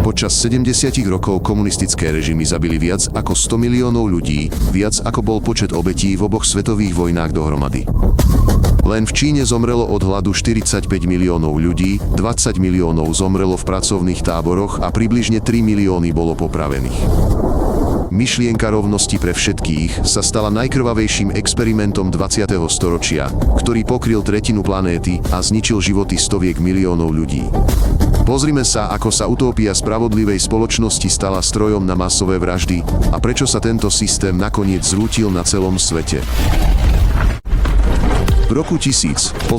Počas 70 rokov komunistické režimy zabili viac ako 100 miliónov ľudí, viac ako bol počet obetí v oboch svetových vojnách dohromady. Len v Číne zomrelo od hladu 45 miliónov ľudí, 20 miliónov zomrelo v pracovných táboroch a približne 3 milióny bolo popravených. Myšlienka rovnosti pre všetkých sa stala najkrvavejším experimentom 20. storočia, ktorý pokryl tretinu planéty a zničil životy stoviek miliónov ľudí. Pozrime sa, ako sa utópia spravodlivej spoločnosti stala strojom na masové vraždy a prečo sa tento systém nakoniec zrútil na celom svete. V roku 1848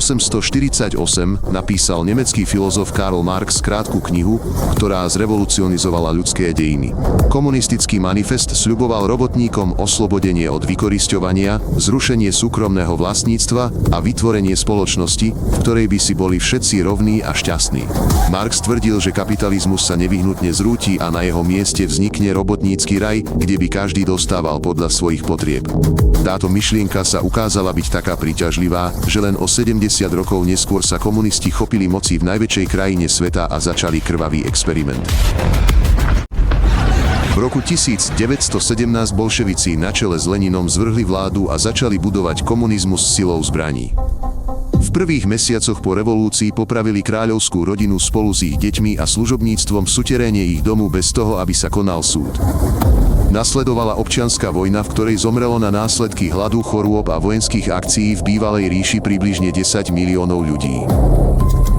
napísal nemecký filozof Karl Marx krátku knihu, ktorá zrevolucionizovala ľudské dejiny. Komunistický manifest sľuboval robotníkom oslobodenie od vykorisťovania, zrušenie súkromného vlastníctva a vytvorenie spoločnosti, v ktorej by si boli všetci rovní a šťastní. Marx tvrdil, že kapitalizmus sa nevyhnutne zrúti a na jeho mieste vznikne robotnícky raj, kde by každý dostával podľa svojich potrieb. Táto myšlienka sa ukázala byť taká príťažlivá, že len o 70 rokov neskôr sa komunisti chopili moci v najväčšej krajine sveta a začali krvavý experiment. V roku 1917 bolševici na čele s Leninom zvrhli vládu a začali budovať komunizmus silou zbraní. V prvých mesiacoch po revolúcii popravili kráľovskú rodinu spolu s ich deťmi a služobníctvom v suteréne ich domu bez toho, aby sa konal súd. Nasledovala občianska vojna, v ktorej zomrelo na následky hladu, chorôb a vojenských akcií v bývalej ríši približne 10 miliónov ľudí.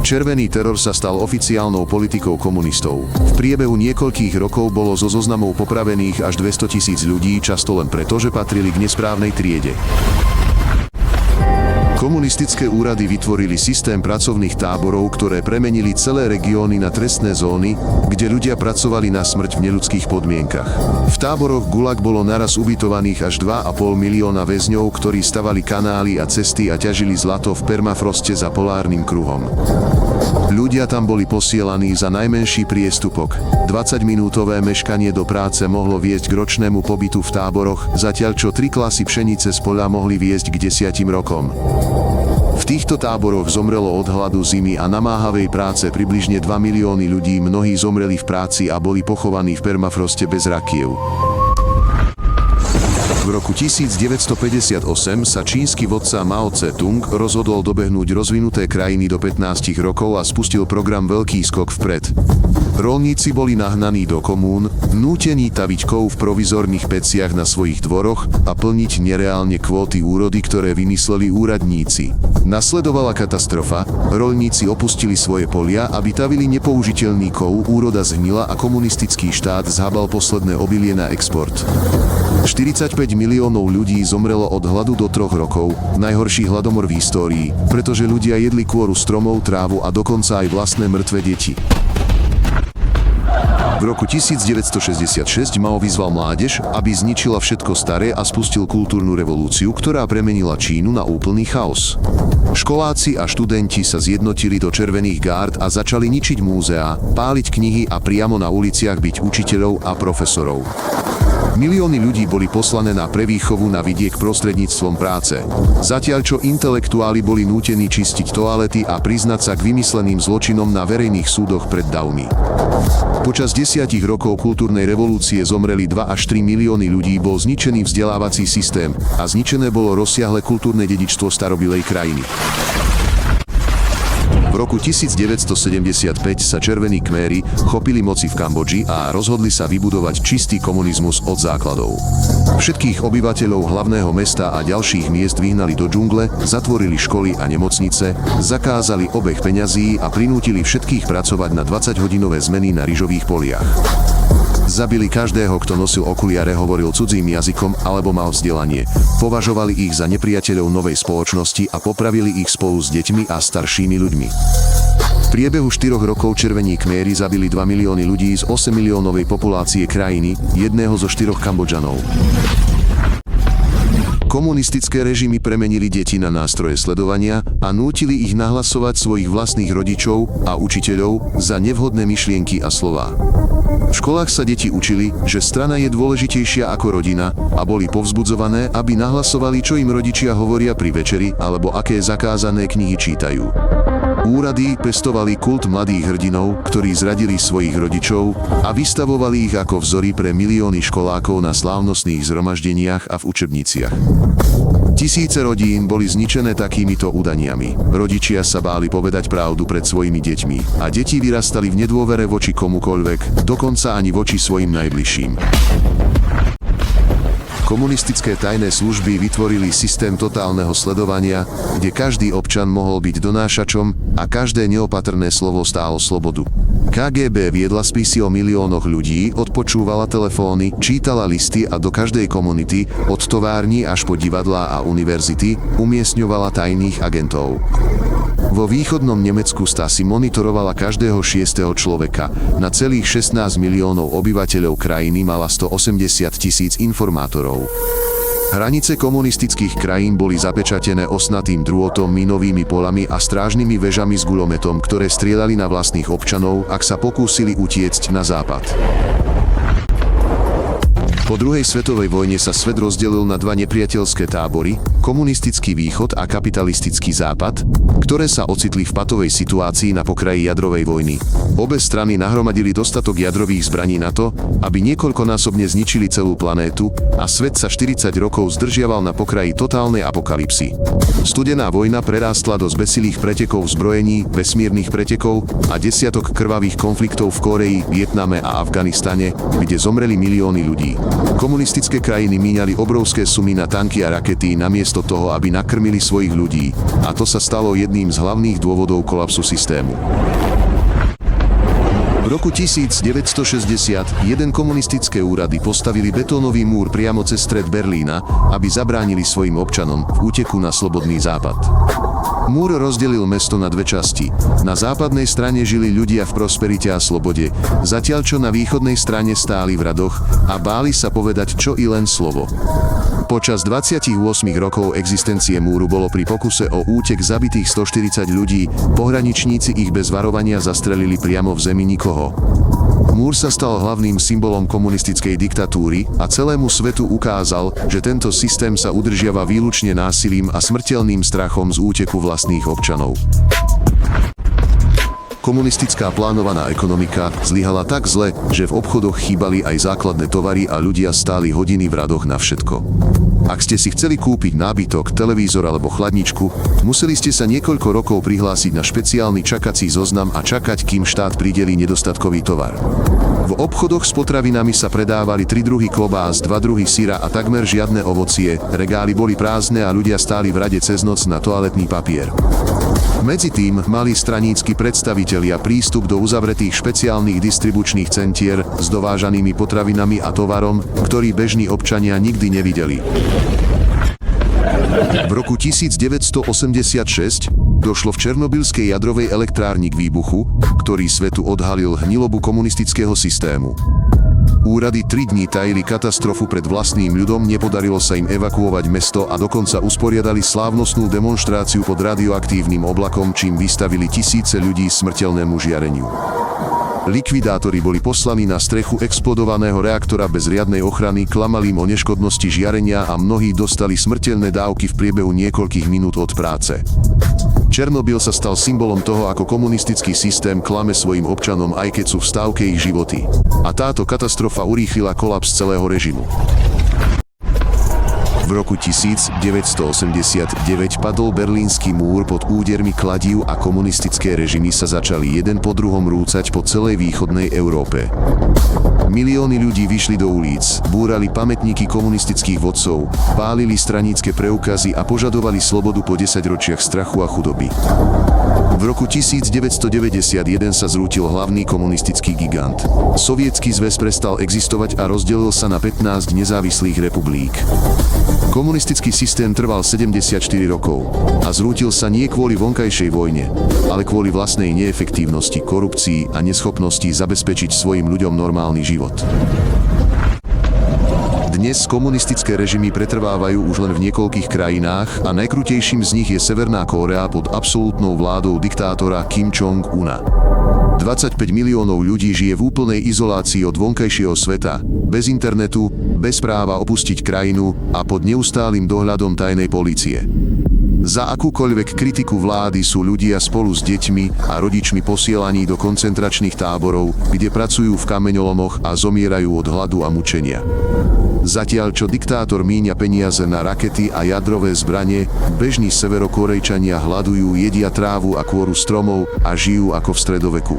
Červený teror sa stal oficiálnou politikou komunistov. V priebehu niekoľkých rokov bolo zo zoznamov popravených až 200 000 ľudí, často len preto, že patrili k nesprávnej triede. Komunistické úrady vytvorili systém pracovných táborov, ktoré premenili celé regióny na trestné zóny, kde ľudia pracovali na smrť v neľudských podmienkach. V táboroch Gulag bolo naraz ubytovaných až 2,5 milióna väzňov, ktorí stavali kanály a cesty a ťažili zlato v permafroste za polárnym kruhom. Ľudia tam boli posielaní za najmenší priestupok. 20-minútové meškanie do práce mohlo viesť k ročnému pobytu v táboroch, zatiaľ čo 3 klasy pšenice z poľa mohli viesť k 10 rokom. V týchto táboroch zomrelo od hladu, zimy a namáhavej práce približne 2 milióny ľudí, mnohí zomreli v práci a boli pochovaní v permafroste bez rakiev. V roku 1958 sa čínsky vodca Mao Tse-tung rozhodol dobehnúť rozvinuté krajiny do 15 rokov a spustil program Veľký skok vpred. Roľníci boli nahnaní do komún, nútení taviť kov v provizorných peciach na svojich dvoroch a plniť nereálne kvóty úrody, ktoré vymysleli úradníci. Nasledovala katastrofa, roľníci opustili svoje polia, aby tavili nepoužiteľný kov, úroda zhnila a komunistický štát zhábal posledné obilie na export. 45 miliónov ľudí zomrelo od hladu do 3 rokov, najhorší hladomor v histórii, pretože ľudia jedli kôru stromov, trávu a dokonca aj vlastné mŕtve deti. V roku 1966 Mao vyzval mládež, aby zničila všetko staré a spustil kultúrnu revolúciu, ktorá premenila Čínu na úplný chaos. Školáci a študenti sa zjednotili do červených gárd a začali ničiť múzeá, páliť knihy a priamo na uliciach biť učiteľov a profesorov. Milióny ľudí boli poslané na prevýchovu na vidiek prostredníctvom práce, zatiaľ čo intelektuáli boli nútení čistiť toalety a priznať sa k vymysleným zločinom na verejných súdoch pred davmi. Počas 10 rokov kultúrnej revolúcie zomreli 2 až 3 milióny ľudí, bol zničený vzdelávací systém a zničené bolo rozsiahle kultúrne dedičstvo starobilej krajiny. V roku 1975 sa červení Kméri chopili moci v Kambodži a rozhodli sa vybudovať čistý komunizmus od základov. Všetkých obyvateľov hlavného mesta a ďalších miest vyhnali do džungle, zatvorili školy a nemocnice, zakázali obeh peňazí a prinútili všetkých pracovať na 20-hodinové zmeny na ryžových poliach. Zabili každého, kto nosil okuliare, hovoril cudzím jazykom alebo mal vzdelanie. Považovali ich za nepriateľov novej spoločnosti a popravili ich spolu s deťmi a staršími ľuďmi. V priebehu 4 rokov červení Kméri zabili 2 milióny ľudí z 8 miliónovej populácie krajiny, jedného zo 4 Kambodžanov. Komunistické režimy premenili deti na nástroje sledovania a nútili ich nahlasovať svojich vlastných rodičov a učiteľov za nevhodné myšlienky a slová. V školách sa deti učili, že strana je dôležitejšia ako rodina a boli povzbudzované, aby nahlasovali, čo im rodičia hovoria pri večeri alebo aké zakázané knihy čítajú. Úrady pestovali kult mladých hrdinov, ktorí zradili svojich rodičov a vystavovali ich ako vzory pre milióny školákov na slávnostných zhromaždeniach a v učebniciach. Tisíce rodín boli zničené takýmito udaniami. Rodičia sa báli povedať pravdu pred svojimi deťmi a deti vyrastali v nedôvere voči komukoľvek, dokonca ani voči svojim najbližším. Komunistické tajné služby vytvorili systém totálneho sledovania, kde každý občan mohol byť donášačom a každé neopatrné slovo stálo slobodu. KGB viedla spisy o miliónoch ľudí, odpočúvala telefóny, čítala listy a do každej komunity, od tovární až po divadlá a univerzity, umiestňovala tajných agentov. Vo východnom Nemecku Stasi monitorovala každého 6. človeka. Na celých 16 miliónov obyvateľov krajiny mala 180 000 informátorov. Hranice komunistických krajín boli zapečatené osnatým drôtom, minovými polami a strážnymi vežami s guľometom, ktoré strieľali na vlastných občanov, ak sa pokúsili utiecť na západ. Po druhej svetovej vojne sa svet rozdelil na dva nepriateľské tábory, komunistický východ a kapitalistický západ, ktoré sa ocitli v patovej situácii na pokraji jadrovej vojny. Obe strany nahromadili dostatok jadrových zbraní na to, aby niekoľkonásobne zničili celú planétu a svet sa 40 rokov zdržiaval na pokraji totálnej apokalypsy. Studená vojna prerástla do zbesilých pretekov v zbrojení, vesmírnych pretekov a desiatok krvavých konfliktov v Kórei, Vietname a Afganistane, kde zomreli milióny ľudí. Komunistické krajiny míňali obrovské sumy na tanky a rakety namiesto toho, aby nakrmili svojich ľudí, a to sa stalo jedným z hlavných dôvodov kolapsu systému. V roku 1961 komunistické úrady postavili betónový múr priamo cez stred Berlína, aby zabránili svojim občanom v úteku na slobodný západ. Múr rozdelil mesto na dve časti. Na západnej strane žili ľudia v prosperite a slobode, zatiaľ čo na východnej strane stáli v radoch a báli sa povedať čo i len slovo. Počas 28 rokov existencie múru bolo pri pokuse o útek zabitých 140 ľudí, pohraničníci ich bez varovania zastrelili priamo v zemi nikoho. Múr sa stal hlavným symbolom komunistickej diktatúry a celému svetu ukázal, že tento systém sa udržiava výlučne násilím a smrteľným strachom z úteku vlastných občanov. Komunistická plánovaná ekonomika zlyhala tak zle, že v obchodoch chýbali aj základné tovary a ľudia stáli hodiny v radoch na všetko. Ak ste si chceli kúpiť nábytok, televízor alebo chladničku, museli ste sa niekoľko rokov prihlásiť na špeciálny čakací zoznam a čakať, kým štát pridelí nedostatkový tovar. V obchodoch s potravinami sa predávali 3 druhy klobás, 2 druhy syra a takmer žiadne ovocie, regály boli prázdne a ľudia stáli v rade cez noc na toaletný papier. Medzi tým mali stranícki predstavitelia prístup do uzavretých špeciálnych distribučných centier s dovážanými potravinami a tovarom, ktorý bežní občania nikdy nevideli. V roku 1986 došlo v Černobylskej jadrovej elektrárni k výbuchu, ktorý svetu odhalil hnilobu komunistického systému. Úrady 3 dní tajili katastrofu pred vlastným ľudom, nepodarilo sa im evakuovať mesto a dokonca usporiadali slávnostnú demonštráciu pod radioaktívnym oblakom, čím vystavili tisíce ľudí smrteľnému žiareniu. Likvidátori boli poslaní na strechu explodovaného reaktora bez riadnej ochrany, klamali im o neškodnosti žiarenia a mnohí dostali smrteľné dávky v priebehu niekoľkých minút od práce. Černobyl sa stal symbolom toho, ako komunistický systém klame svojim občanom, aj keď sú v stávke ich životy. A táto katastrofa urýchlila kolaps celého režimu. V roku 1989 padol Berlínsky múr pod údermi kladív a komunistické režimy sa začali jeden po druhom rúcať po celej východnej Európe. Milióny ľudí vyšli do ulic, búrali pamätníky komunistických vodcov, pálili stranícke preukazy a požadovali slobodu po 10 ročiach strachu a chudoby. V roku 1991 sa zrútil hlavný komunistický gigant. Sovietsky zväz prestal existovať a rozdelil sa na 15 nezávislých republik. Komunistický systém trval 74 rokov a zrútil sa nie kvôli vonkajšej vojne, ale kvôli vlastnej neefektívnosti, korupcii a neschopnosti zabezpečiť svojim ľuďom normálny život. Dnes komunistické režimy pretrvávajú už len v niekoľkých krajinách a najkrutejším z nich je Severná Kórea pod absolútnou vládou diktátora Kim Jong-una. 25 miliónov ľudí žije v úplnej izolácii od vonkajšieho sveta, bez internetu, bez práva opustiť krajinu a pod neustálym dohľadom tajnej polície. Za akúkoľvek kritiku vlády sú ľudia spolu s deťmi a rodičmi posielaní do koncentračných táborov, kde pracujú v kameňolomoch a zomierajú od hladu a mučenia. Zatiaľ čo diktátor míňa peniaze na rakety a jadrové zbranie, bežní severokórejčania hľadujú, jedia trávu a kôru stromov a žijú ako v stredoveku.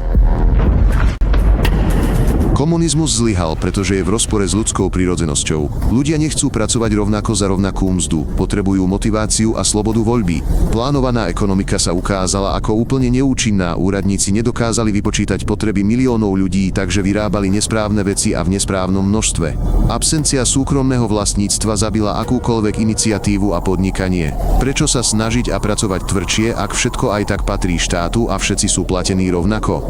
Komunizmus zlyhal, pretože je v rozpore s ľudskou prirodzenosťou. Ľudia nechcú pracovať rovnako za rovnakú mzdu, potrebujú motiváciu a slobodu voľby. Plánovaná ekonomika sa ukázala ako úplne neúčinná, úradníci nedokázali vypočítať potreby miliónov ľudí, takže vyrábali nesprávne veci a v nesprávnom množstve. Absencia súkromného vlastníctva zabila akúkoľvek iniciatívu a podnikanie. Prečo sa snažiť a pracovať tvrdšie, ak všetko aj tak patrí štátu a všetci sú platení rovnako?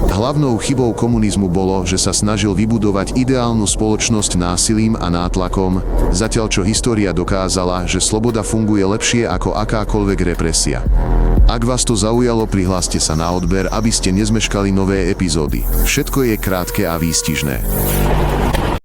Hlavnou chybou komunizmu bolo, že sa snažil vybudovať ideálnu spoločnosť násilím a nátlakom, zatiaľ čo história dokázala, že sloboda funguje lepšie ako akákoľvek represia. Ak vás to zaujalo, prihláste sa na odber, aby ste nezmeškali nové epizódy. Všetko je krátke a výstižné.